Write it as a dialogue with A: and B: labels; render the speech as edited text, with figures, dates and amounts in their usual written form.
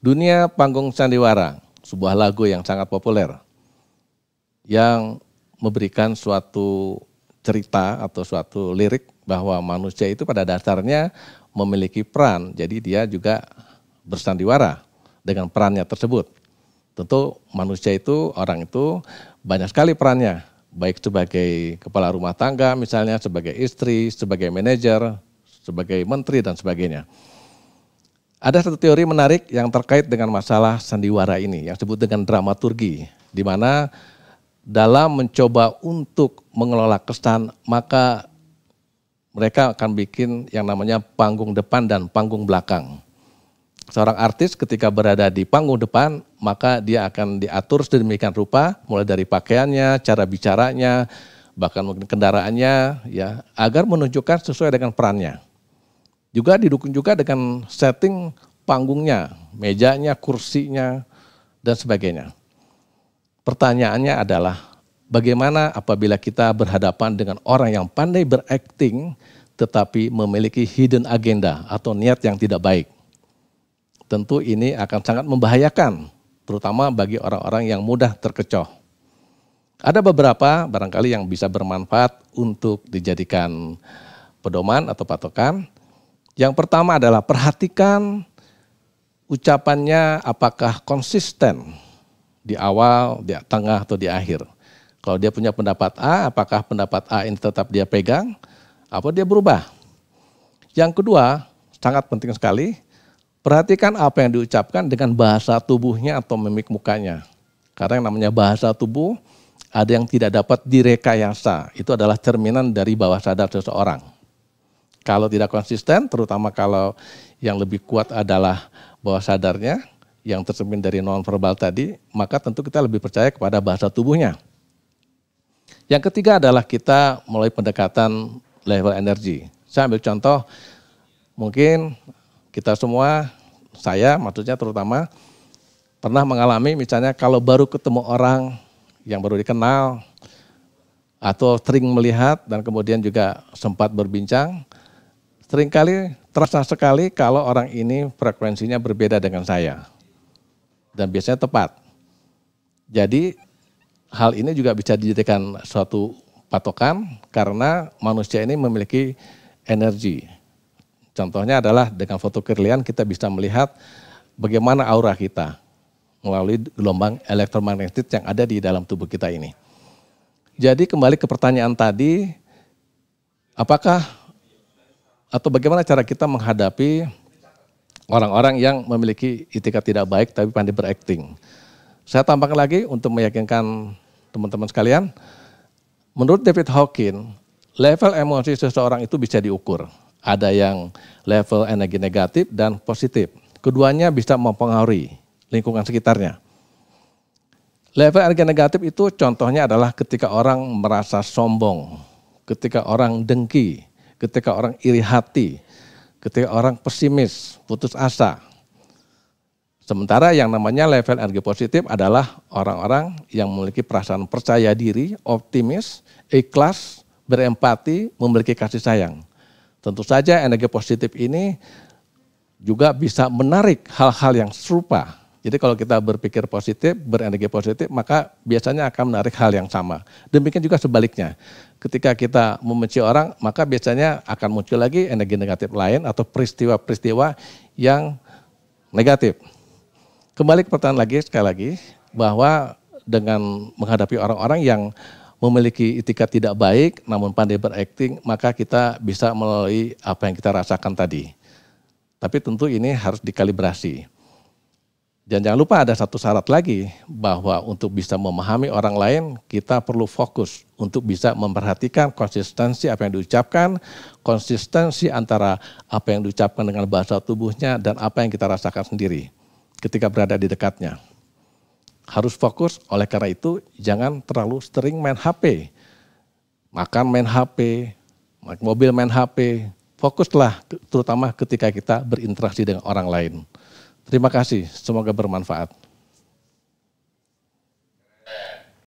A: Dunia Panggung Sandiwara, sebuah lagu yang sangat populer, yang memberikan suatu cerita atau suatu lirik bahwa manusia itu pada dasarnya memiliki peran, jadi dia juga bersandiwara dengan perannya tersebut. Tentu manusia itu, orang itu banyak sekali perannya, baik sebagai kepala rumah tangga misalnya, sebagai istri, sebagai manajer, sebagai menteri dan sebagainya. Ada satu teori menarik yang terkait dengan masalah sandiwara ini yang disebut dengan dramaturgi, di mana dalam mencoba untuk mengelola kesan maka mereka akan bikin yang namanya panggung depan dan panggung belakang. Seorang artis ketika berada di panggung depan maka dia akan diatur sedemikian rupa mulai dari pakaiannya, cara bicaranya, bahkan mungkin kendaraannya ya agar menunjukkan sesuai dengan perannya. Juga didukung juga dengan setting panggungnya, mejanya, kursinya, dan sebagainya. Pertanyaannya adalah bagaimana apabila kita berhadapan dengan orang yang pandai berakting tetapi memiliki hidden agenda atau niat yang tidak baik. Tentu ini akan sangat membahayakan, terutama bagi orang-orang yang mudah terkecoh. Ada beberapa barangkali yang bisa bermanfaat untuk dijadikan pedoman atau patokan. Yang pertama adalah perhatikan ucapannya apakah konsisten di awal, di tengah, atau di akhir. Kalau dia punya pendapat A, apakah pendapat A ini tetap dia pegang, atau dia berubah. Yang kedua, sangat penting sekali, perhatikan apa yang diucapkan dengan bahasa tubuhnya atau mimik mukanya. Karena yang namanya bahasa tubuh, ada yang tidak dapat direkayasa. Itu adalah cerminan dari bawah sadar seseorang. Kalau tidak konsisten, terutama kalau yang lebih kuat adalah bawah sadarnya, yang tercermin dari non-verbal tadi, maka tentu kita lebih percaya kepada bahasa tubuhnya. Yang ketiga adalah kita mulai pendekatan level energi. Saya ambil contoh, mungkin kita semua, saya maksudnya terutama, pernah mengalami misalnya kalau baru ketemu orang yang baru dikenal, atau sering melihat dan kemudian juga sempat berbincang, seringkali terasa sekali kalau orang ini frekuensinya berbeda dengan saya. Dan biasanya tepat. Jadi hal ini juga bisa dijadikan suatu patokan karena manusia ini memiliki energi. Contohnya adalah dengan foto kirlian kita bisa melihat bagaimana aura kita melalui gelombang elektromagnetik yang ada di dalam tubuh kita ini. Jadi kembali ke pertanyaan tadi, apakah atau bagaimana cara kita menghadapi orang-orang yang memiliki itikat tidak baik tapi pandai berakting. Saya tambahkan lagi untuk meyakinkan teman-teman sekalian, menurut David Hawkins, level emosi seseorang itu bisa diukur. Ada yang level energi negatif dan positif. Keduanya bisa mempengaruhi lingkungan sekitarnya. Level energi negatif itu contohnya adalah ketika orang merasa sombong, ketika orang dengki, ketika orang iri hati, ketika orang pesimis, putus asa. Sementara yang namanya level energi positif adalah orang-orang yang memiliki perasaan percaya diri, optimis, ikhlas, berempati, memiliki kasih sayang. Tentu saja energi positif ini juga bisa menarik hal-hal yang serupa. Jadi kalau kita berpikir positif, berenergi positif, maka biasanya akan menarik hal yang sama. Demikian juga sebaliknya. Ketika kita membenci orang, maka biasanya akan muncul lagi energi negatif lain atau peristiwa-peristiwa yang negatif. Kembali ke pertanyaan lagi, sekali lagi, bahwa dengan menghadapi orang-orang yang memiliki itikat tidak baik, namun pandai berakting, maka kita bisa melalui apa yang kita rasakan tadi. Tapi tentu ini harus dikalibrasi. Dan jangan lupa ada satu syarat lagi, bahwa untuk bisa memahami orang lain, kita perlu fokus untuk bisa memperhatikan konsistensi apa yang diucapkan, konsistensi antara apa yang diucapkan dengan bahasa tubuhnya dan apa yang kita rasakan sendiri ketika berada di dekatnya. Harus fokus, oleh karena itu jangan terlalu sering main HP. Makan main HP, naik mobil main HP, fokuslah terutama ketika kita berinteraksi dengan orang lain. Terima kasih, semoga bermanfaat.